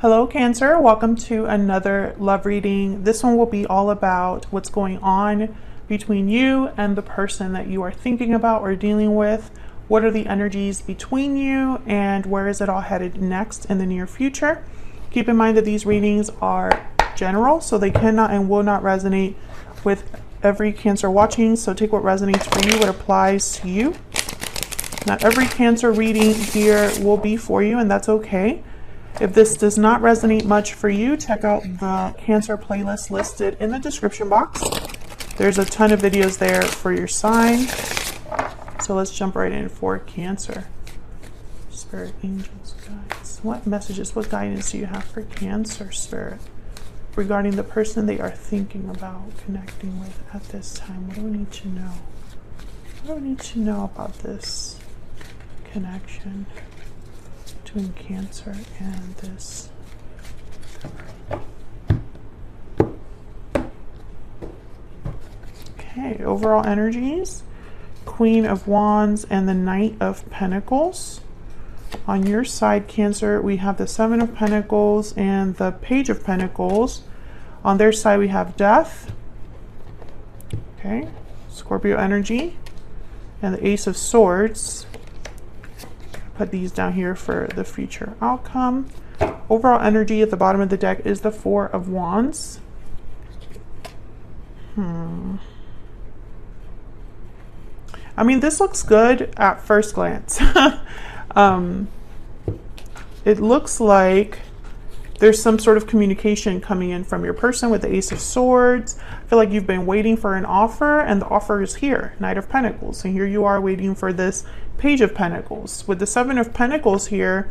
Hello Cancer, welcome to another love reading. This one will be all about what's going on between you and the person that you are thinking about or dealing with. What are the energies between you and where is it all headed next in the near future? Keep in mind that these readings are general, so they cannot and will not resonate with every Cancer watching. So take what resonates for you, what applies to you. Not every Cancer reading here will be for you, and that's okay. If this does not resonate much for you, check out the Cancer playlist listed in the description box. There's a ton of videos there for your sign. So let's jump right in for Cancer. Spirit, angels, guides. What messages, what guidance do you have for Cancer, Spirit, regarding the person they are thinking about connecting with at this time? What do we need to know? What do we need to know about this connection between Cancer and this? Okay, overall energies. Queen of Wands and the Knight of Pentacles. On your side, Cancer, we have the Seven of Pentacles and the Page of Pentacles. On their side, we have Death. Okay, Scorpio energy and the Ace of Swords. Put these down here for the future outcome. Overall energy at the bottom of the deck is the Four of Wands. I mean, this looks good at first glance. It looks like there's some sort of communication coming in from your person with the Ace of Swords. I feel like you've been waiting for an offer, and the offer is here, Knight of Pentacles. And here you are waiting for this Page of Pentacles. With the Seven of Pentacles here,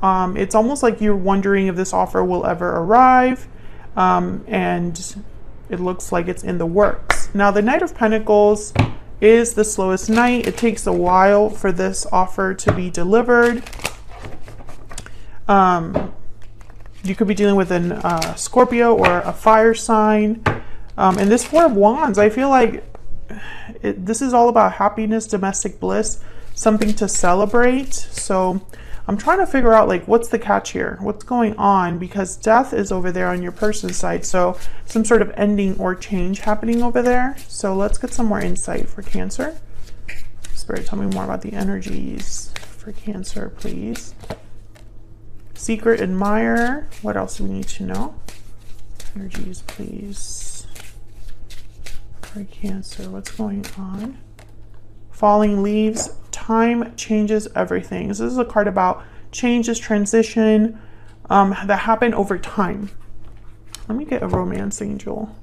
it's almost like you're wondering if this offer will ever arrive, and it looks like it's in the works. Now, the Knight of Pentacles is the slowest knight. It takes a while for this offer to be delivered. You could be dealing with a Scorpio or a fire sign. And this Four of Wands, I feel like this is all about happiness, domestic bliss, something to celebrate. So I'm trying to figure out, like, what's the catch here? What's going on? Because Death is over there on your person's side. So some sort of ending or change happening over there. So let's get some more insight for Cancer. Spirit, tell me more about the energies for Cancer, please. Secret admirer. What else do we need to know? Energies, please. For Cancer, what's going on? Falling leaves. Time changes everything. So this is a card about changes, transition, that happen over time. Let me get a romance angel.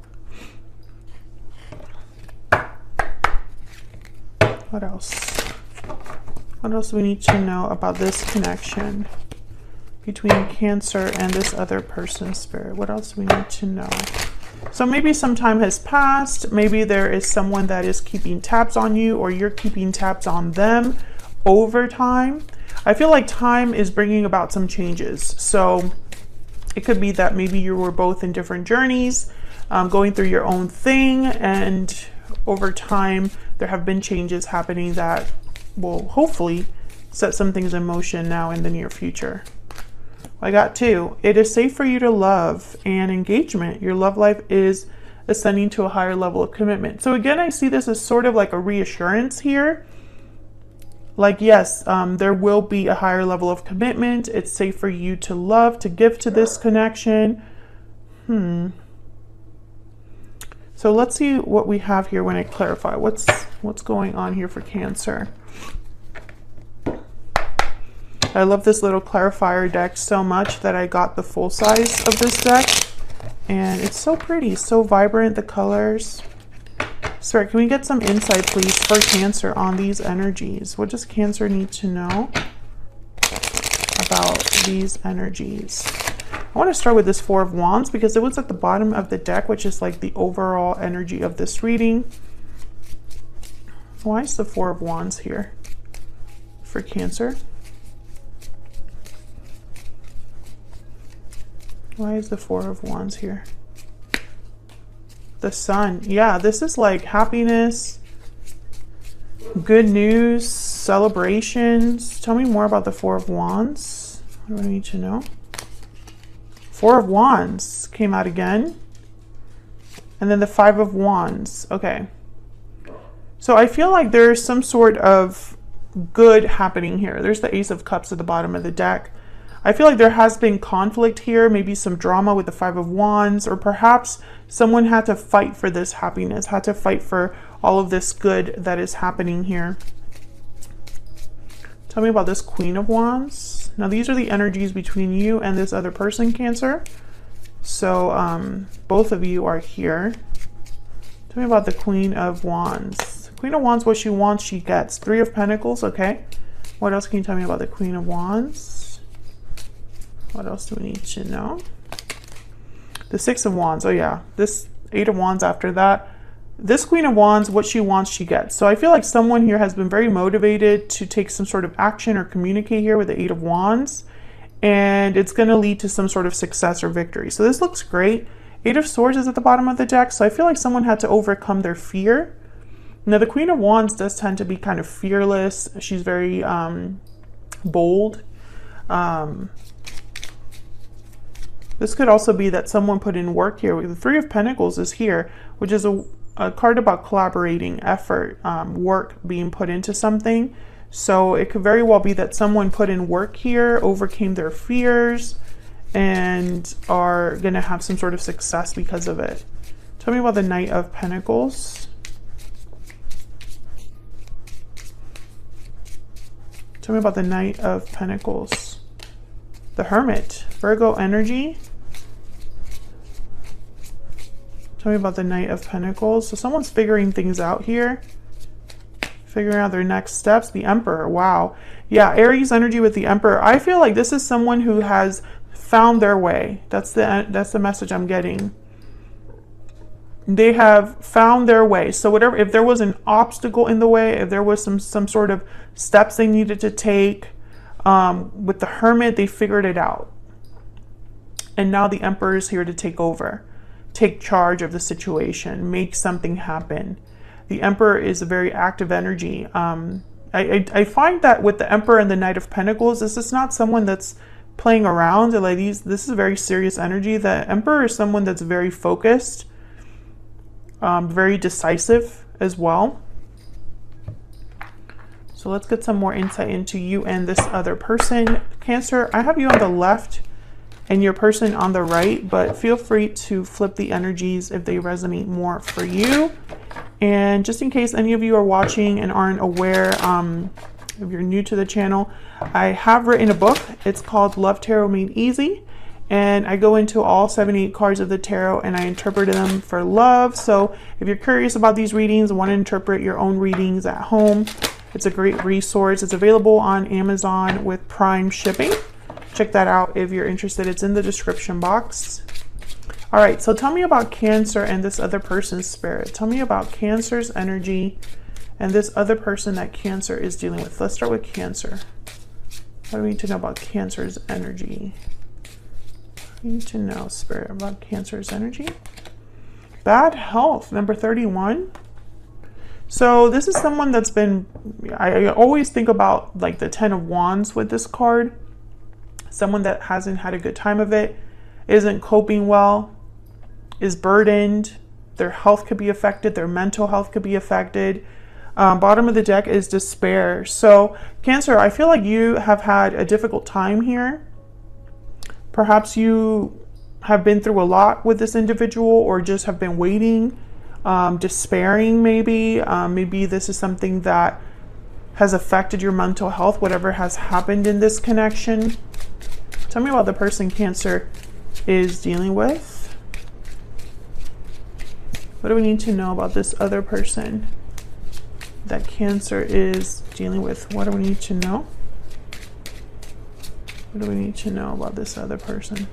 What else? What else do we need to know about this connection between Cancer and this other person, Spirit? What else do we need to know? So maybe some time has passed. Maybe there is someone that is keeping tabs on you, or you're keeping tabs on them over time. I feel like time is bringing about some changes. So it could be that maybe you were both in different journeys, going through your own thing, and over time there have been changes happening that will hopefully set some things in motion now in the near future. I got two. It is safe for you to love and engagement. Your love life is ascending to a higher level of commitment. So again, I see this as sort of like a reassurance here. Like, yes, there will be a higher level of commitment. It's safe for you to love, to give to this connection. So let's see what we have here when I clarify. What's going on here for Cancer? I love this little clarifier deck so much that I got the full size of this deck. And it's so pretty, so vibrant, the colors. Spirit, can we get some insight, please, for Cancer on these energies? What does Cancer need to know about these energies? I want to start with this Four of Wands because it was at the bottom of the deck, which is like the overall energy of this reading. Why is the Four of Wands here for Cancer? Why is the Four of Wands here? The Sun. Yeah, this is like happiness, good news, celebrations. Tell me more about the Four of Wands. What do I need to know? Four of Wands came out again. And then the Five of Wands. Okay. So I feel like there's some sort of good happening here. There's the Ace of Cups at the bottom of the deck. I feel like there has been conflict here, maybe some drama with the Five of Wands, or perhaps someone had to fight for this happiness, had to fight for all of this good that is happening here. Tell me about this Queen of Wands. Now these are the energies between you and this other person, Cancer. So both of you are here. Tell me about the Queen of Wands. Queen of Wands, what she wants, she gets. Three of Pentacles, okay. What else can you tell me about the Queen of Wands? What else do we need to know? The Six of Wands, oh yeah. This Eight of Wands after that. This Queen of Wands, what she wants, she gets. So I feel like someone here has been very motivated to take some sort of action or communicate here with the Eight of Wands. And it's going to lead to some sort of success or victory. So this looks great. Eight of Swords is at the bottom of the deck. So I feel like someone had to overcome their fear. Now the Queen of Wands does tend to be kind of fearless. She's very bold. This could also be that someone put in work here. The Three of Pentacles is here, which is a card about collaborating, effort, work being put into something. So it could very well be that someone put in work here, overcame their fears, and are going to have some sort of success because of it. Tell me about the Knight of Pentacles. Tell me about the Knight of Pentacles. The Hermit, Virgo energy. Tell me about the Knight of Pentacles. So someone's figuring things out here. Figuring out their next steps. The Emperor, wow. Yeah, Aries energy with the Emperor. I feel like this is someone who has found their way. That's the message I'm getting. They have found their way. So whatever, if there was an obstacle in the way, if there was some sort of steps they needed to take, with the Hermit, they figured it out. And now the Emperor is here to take over, take charge of the situation, make something happen. The Emperor is a very active energy. I find that with the Emperor and the Knight of Pentacles, this is not someone that's playing around. Like this is a very serious energy. The Emperor is someone that's very focused, very decisive as well. So let's get some more insight into you and this other person. Cancer, I have you on the left and your person on the right, but feel free to flip the energies if they resonate more for you. And just in case any of you are watching and aren't aware, if you're new to the channel, I have written a book. It's called Love Tarot Made Easy. And I go into all 78 cards of the tarot and I interpret them for love. So if you're curious about these readings and want to interpret your own readings at home, it's a great resource. It's available on Amazon with Prime shipping. Check that out if you're interested. It's in the description box. All right, so tell me about Cancer and this other person's spirit. Tell me about Cancer's energy and this other person that Cancer is dealing with. Let's start with Cancer. What do we need to know about Cancer's energy? We need to know, Spirit, about Cancer's energy. Bad health, number 31. So this is someone that's been, I always think about like the Ten of Wands with this card. Someone that hasn't had a good time of it, isn't coping well, is burdened. Their health could be affected. Their mental health could be affected. Bottom of the deck is despair. So Cancer, I feel like you have had a difficult time here. Perhaps you have been through a lot with this individual or just have been waiting, despairing maybe. Maybe this is something that has affected your mental health, whatever has happened in this connection. Tell me about the person Cancer is dealing with. What do we need to know about this other person that Cancer is dealing with? What do we need to know? What do we need to know about this other person?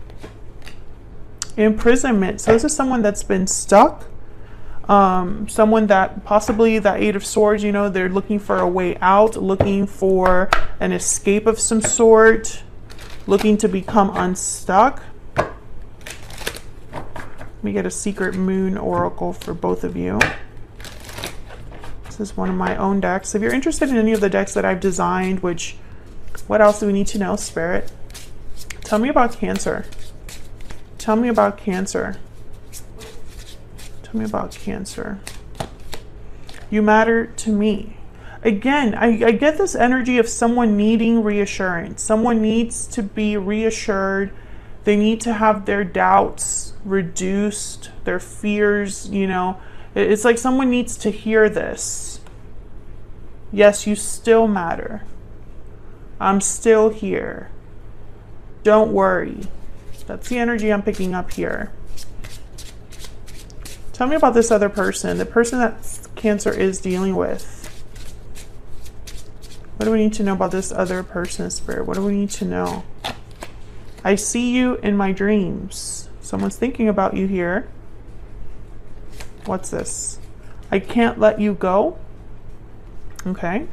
Imprisonment. So this is someone that's been stuck. Someone that possibly that Eight of Swords, you know, they're looking for a way out, looking for an escape of some sort, looking to become unstuck. Let me get a secret moon oracle for both of you. This is one of my own decks. If you're interested in any of the decks that I've designed, which, what else do we need to know, Spirit? Tell me about Cancer. Tell me about Cancer. Tell me about Cancer. You matter to me. Again, I get this energy of someone needing reassurance. Someone needs to be reassured. They need to have their doubts reduced, their fears, you know. It's like someone needs to hear this. Yes, you still matter. I'm still here. Don't worry. That's the energy I'm picking up here. Tell me about this other person, the person that Cancer is dealing with. What do we need to know about this other person, Spirit? What do we need to know? I see you in my dreams. Someone's thinking about you here. What's this? I can't let you go. Okay.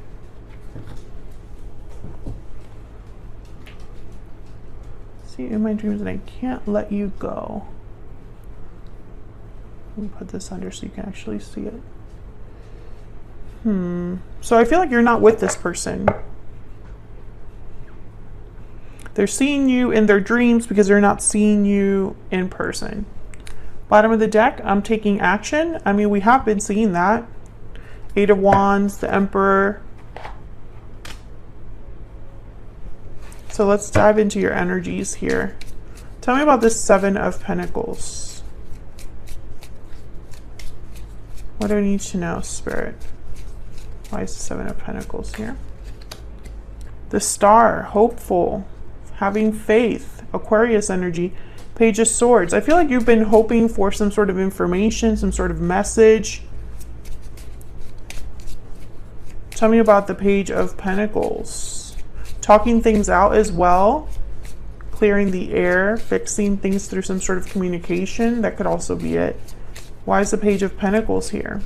See you in my dreams and I can't let you go. Let me put this under so you can actually see it. So I feel like you're not with this person. They're seeing you in their dreams because they're not seeing you in person. Bottom of the deck, I'm taking action. I mean, we have been seeing that. Eight of Wands, the Emperor. So let's dive into your energies here. Tell me about this Seven of Pentacles. What do I need to know, Spirit? Why is the Seven of Pentacles here? The Star, hopeful, having faith, Aquarius energy, Page of Swords. I feel like you've been hoping for some sort of information, some sort of message. Tell me about the Page of Pentacles. Talking things out as well. Clearing the air, fixing things through some sort of communication. That could also be it. Why is the Page of Pentacles here?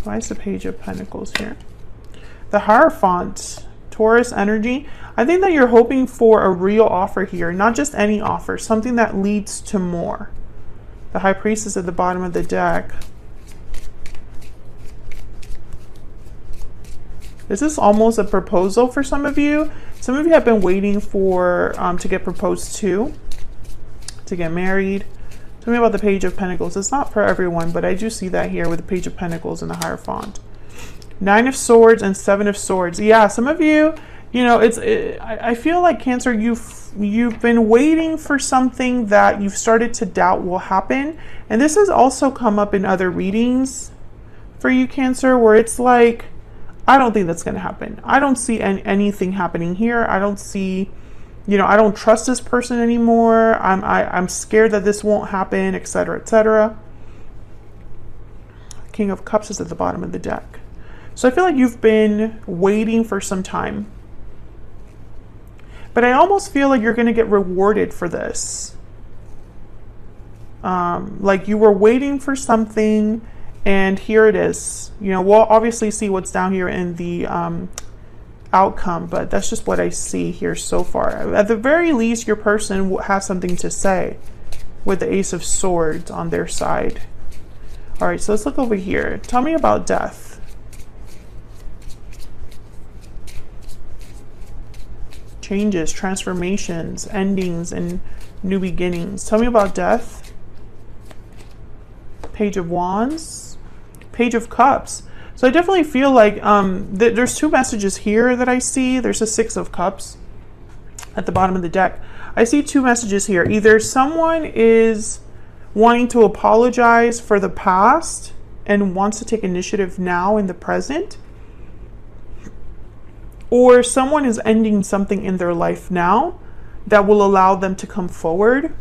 Why is the Page of Pentacles here? The Hierophant, Taurus energy. I think that you're hoping for a real offer here, not just any offer, something that leads to more. The High Priestess at the bottom of the deck. This is almost a proposal for some of you. Some of you have been waiting for to get proposed to get married. Tell me about the Page of Pentacles. It's not for everyone, but I do see that here with the Page of Pentacles and the Hierophant. Nine of Swords and Seven of Swords. Yeah, some of you, you know, I feel like Cancer, you've been waiting for something that you've started to doubt will happen. And this has also come up in other readings for you, Cancer, where it's like, I don't think that's going to happen. I don't see anything happening here. I don't see, you know, I don't trust this person anymore. I'm scared that this won't happen, etc., etc. King of Cups is at the bottom of the deck. So I feel like you've been waiting for some time. But I almost feel like you're going to get rewarded for this. Like you were waiting for something and here it is. You know, we'll obviously see what's down here in the outcome, but that's just what I see here so far. At the very least, your person has something to say with the Ace of Swords on their side. All right, so let's look over here. Tell me about death. Changes, transformations, endings, and new beginnings. Tell me about death. Page of Wands. Page of Cups. So I definitely feel like there's two messages here that I see. There's a Six of Cups at the bottom of the deck. I see two messages here. Either someone is wanting to apologize for the past and wants to take initiative now in the present, or someone is ending something in their life now that will allow them to come forward.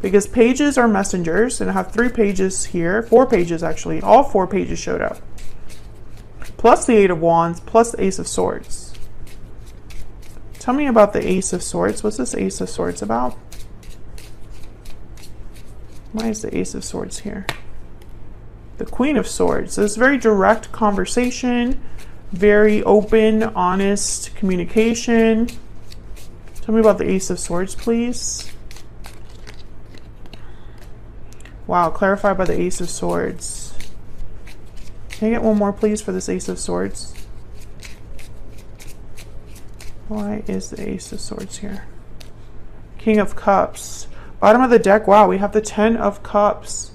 Because pages are messengers, and I have 3 pages here, 4 pages actually, all 4 pages showed up. Plus the Eight of Wands, plus the Ace of Swords. Tell me about the Ace of Swords. What's this Ace of Swords about? Why is the Ace of Swords here? The Queen of Swords. So it's very direct conversation, very open, honest communication. Tell me about the Ace of Swords, please. Wow, clarified by the Ace of Swords. Can I get one more, please, for this Ace of Swords? Why is the Ace of Swords here? King of Cups. Bottom of the deck, wow, we have the 10 of Cups.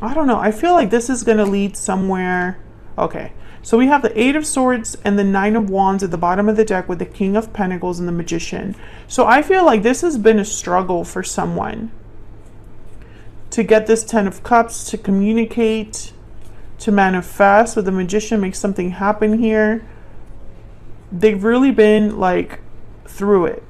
I don't know. I feel like this is going to lead somewhere. Okay. So we have the 8 of Swords and the 9 of Wands at the bottom of the deck with the King of Pentacles and the Magician. So I feel like this has been a struggle for someone to get this 10 of Cups, to communicate, to manifest with the Magician, make something happen here. They've really been like through it.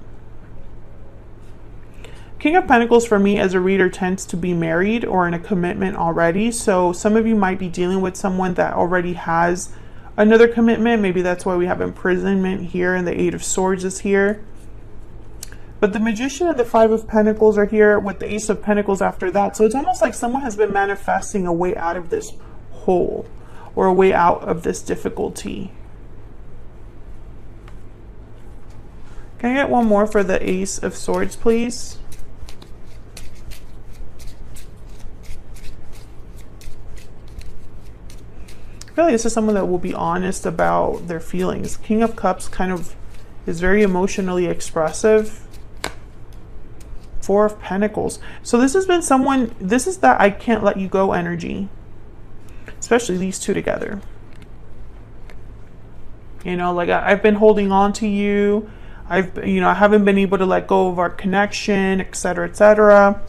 King of Pentacles for me as a reader tends to be married or in a commitment already. So some of you might be dealing with someone that already has another commitment. Maybe that's why we have imprisonment here and the 8 of Swords is here. But the Magician and the 5 of Pentacles are here with the Ace of Pentacles after that. So it's almost like someone has been manifesting a way out of this hole or a way out of this difficulty. Can I get one more for the Ace of Swords, please? I feel like this is someone that will be honest about their feelings. King of Cups kind of is very emotionally expressive. 4 of Pentacles. So this has been someone, this is that I can't let you go energy. Especially these two together. You know, like I've been holding on to you. I haven't been able to let go of our connection, etc., etc.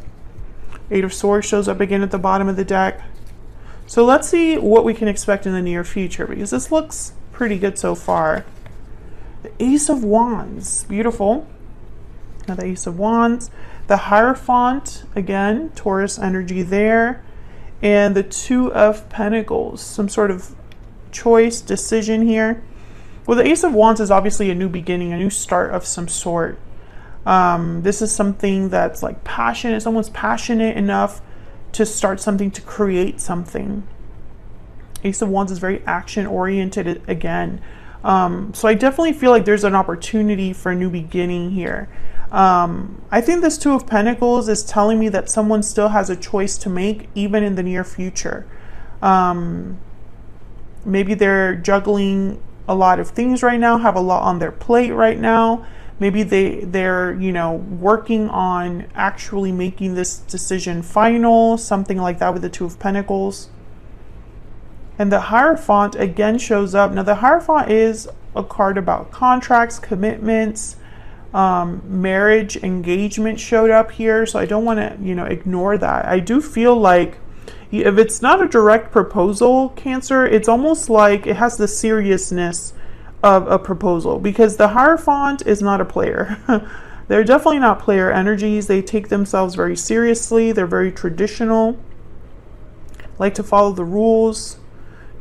8 of Swords shows up again at the bottom of the deck. So let's see what we can expect in the near future, because this looks pretty good so far. The Ace of Wands, beautiful. Now the Ace of Wands. The Hierophant, again, Taurus energy there. And the 2 of Pentacles, some sort of choice, decision here. Well, the Ace of Wands is obviously a new beginning, a new start of some sort. This is something that's like passionate. Someone's passionate enough to start something, to create something. Ace of Wands is very action oriented again. So I definitely feel like there's an opportunity for a new beginning here. I think this 2 of Pentacles is telling me that someone still has a choice to make even in the near future. Maybe they're juggling a lot of things right now, have a lot on their plate right now. Maybe they're working on actually making this decision final, something like that with the 2 of Pentacles. And the Hierophant again shows up. Now the Hierophant is a card about contracts, commitments, marriage, engagement showed up here. So I don't want to, ignore that. I do feel like if it's not a direct proposal, Cancer, it's almost like it has the seriousness of a proposal, because the Hierophant is not a player. They're definitely not player energies. They take themselves very seriously. They're very traditional, like to follow the rules.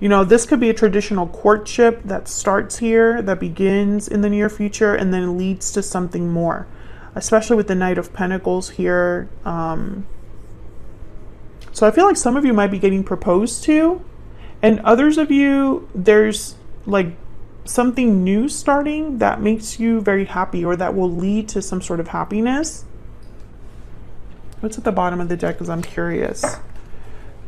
This could be a traditional courtship that starts here, that begins in the near future, and then leads to something more, especially with the Knight of Pentacles here. So I feel like some of you might be getting proposed to, and others of you, there's like something new starting that makes you very happy, or that will lead to some sort of happiness. What's at the bottom of the deck, because I'm curious.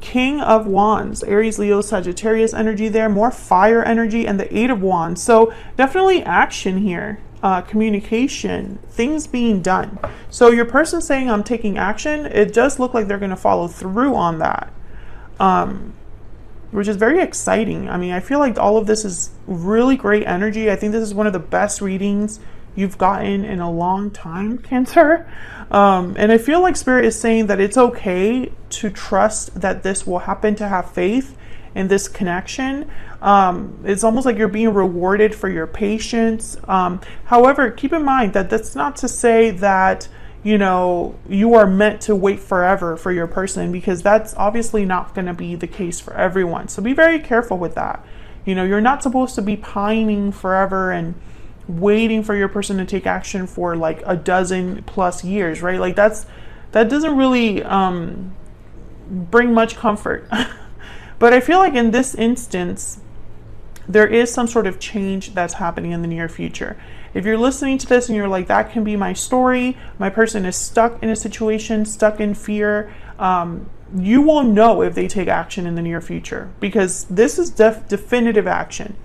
King of Wands, Aries, Leo, Sagittarius energy there, more fire energy, and the 8 of Wands. So definitely action here, communication, things being done. So your person saying I'm taking action, it does look like they're going to follow through on that, which is very exciting. I mean, I feel like all of this is really great energy. I think this is one of the best readings you've gotten in a long time, Cancer. And I feel like Spirit is saying that it's okay to trust that this will happen, to have faith in this connection. It's almost like you're being rewarded for your patience. However, keep in mind that that's not to say that, you are meant to wait forever for your person, because that's obviously not going to be the case for everyone. So be very careful with that. You're not supposed to be pining forever and waiting for your person to take action for like a dozen plus years, right? Like that doesn't really bring much comfort. But I feel like in this instance, there is some sort of change that's happening in the near future. If you're listening to this and you're like, that can be my story, my person is stuck in a situation, stuck in fear, you will know if they take action in the near future, because this is definitive action.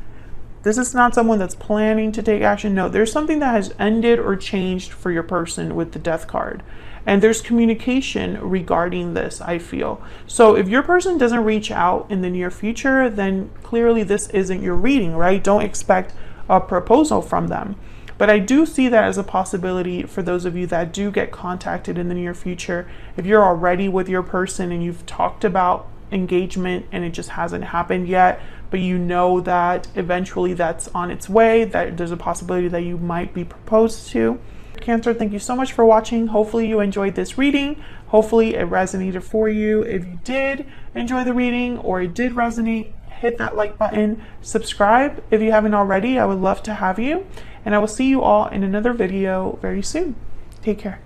This is not someone that's planning to take action. No, there's something that has ended or changed for your person with the Death card. And there's communication regarding this, I feel. So if your person doesn't reach out in the near future, then clearly this isn't your reading, right? Don't expect a proposal from them. But I do see that as a possibility for those of you that do get contacted in the near future. If you're already with your person and you've talked about engagement and it just hasn't happened yet, but you know that eventually that's on its way, that there's a possibility that you might be proposed to. Cancer, thank you so much for watching. Hopefully you enjoyed this reading. Hopefully it resonated for you. If you did enjoy the reading or it did resonate, hit that like button, subscribe if you haven't already. I would love to have you. And I will see you all in another video very soon. Take care.